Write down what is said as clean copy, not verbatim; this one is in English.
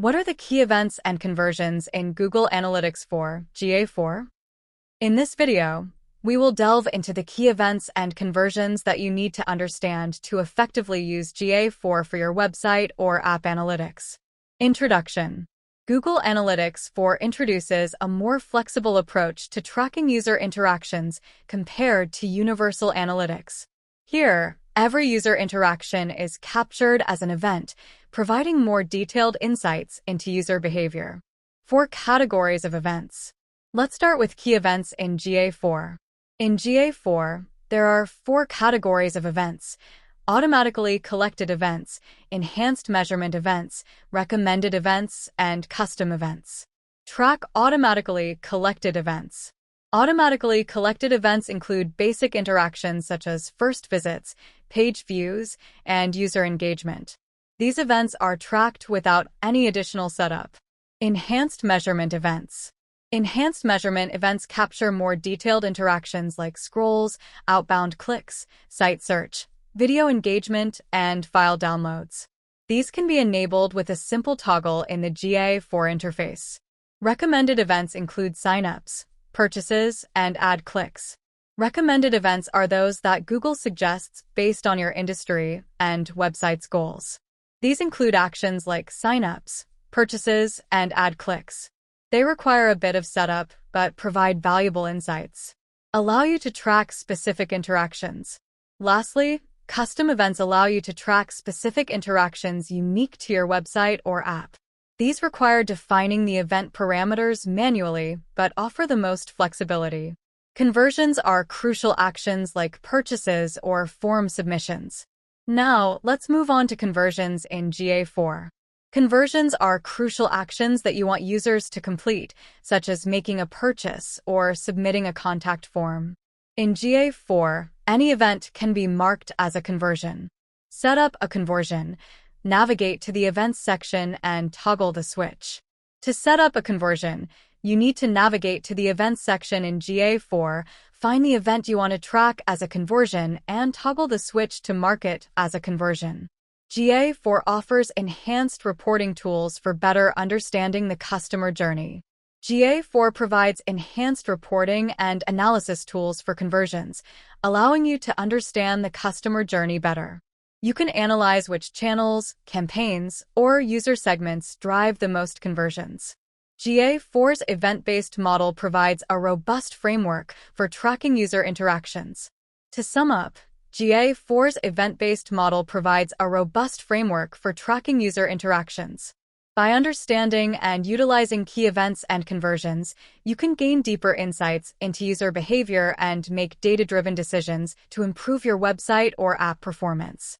What are the key events and conversions in Google Analytics 4, GA4? In this video, we will delve into the key events and conversions that you need to understand to effectively use GA4 for your website or app analytics. Introduction. Google Analytics 4 introduces a more flexible approach to tracking user interactions compared to Universal Analytics. Here, every user interaction is captured as an event, providing more detailed insights into user behavior. 4 categories of events. Let's start with key events in GA4. In GA4, there are 4 categories of events: automatically collected events, enhanced measurement events, recommended events, and custom events. Track automatically collected events. Automatically collected events include basic interactions such as first visits, page views, and user engagement. These events are tracked without any additional setup. Enhanced measurement events. Enhanced measurement events capture more detailed interactions like scrolls, outbound clicks, site search, video engagement, and file downloads. These can be enabled with a simple toggle in the GA4 interface. Recommended events include signups, purchases, and ad clicks. Recommended events are those that Google suggests based on your industry and website's goals. These include actions like signups, purchases, and ad clicks. They require a bit of setup, but provide valuable insights. Allow you to track specific interactions. Lastly, custom events allow you to track specific interactions unique to your website or app. These require defining the event parameters manually, but offer the most flexibility. Conversions are crucial actions like purchases or form submissions. Now, let's move on to conversions in GA4. Conversions are crucial actions that you want users to complete, such as making a purchase or submitting a contact form. In GA4, any event can be marked as a conversion. Set up a conversion. Navigate to the Events section and toggle the switch. To set up a conversion, you need to navigate to the Events section in GA4, find the event you want to track as a conversion, and toggle the switch to mark it as a conversion. GA4 offers enhanced reporting tools for better understanding the customer journey. GA4 provides enhanced reporting and analysis tools for conversions, allowing you to understand the customer journey better. You can analyze which channels, campaigns, or user segments drive the most conversions. GA4's event-based model provides a robust framework for tracking user interactions. To sum up, GA4's event-based model provides a robust framework for tracking user interactions. By understanding and utilizing key events and conversions, you can gain deeper insights into user behavior and make data-driven decisions to improve your website or app performance.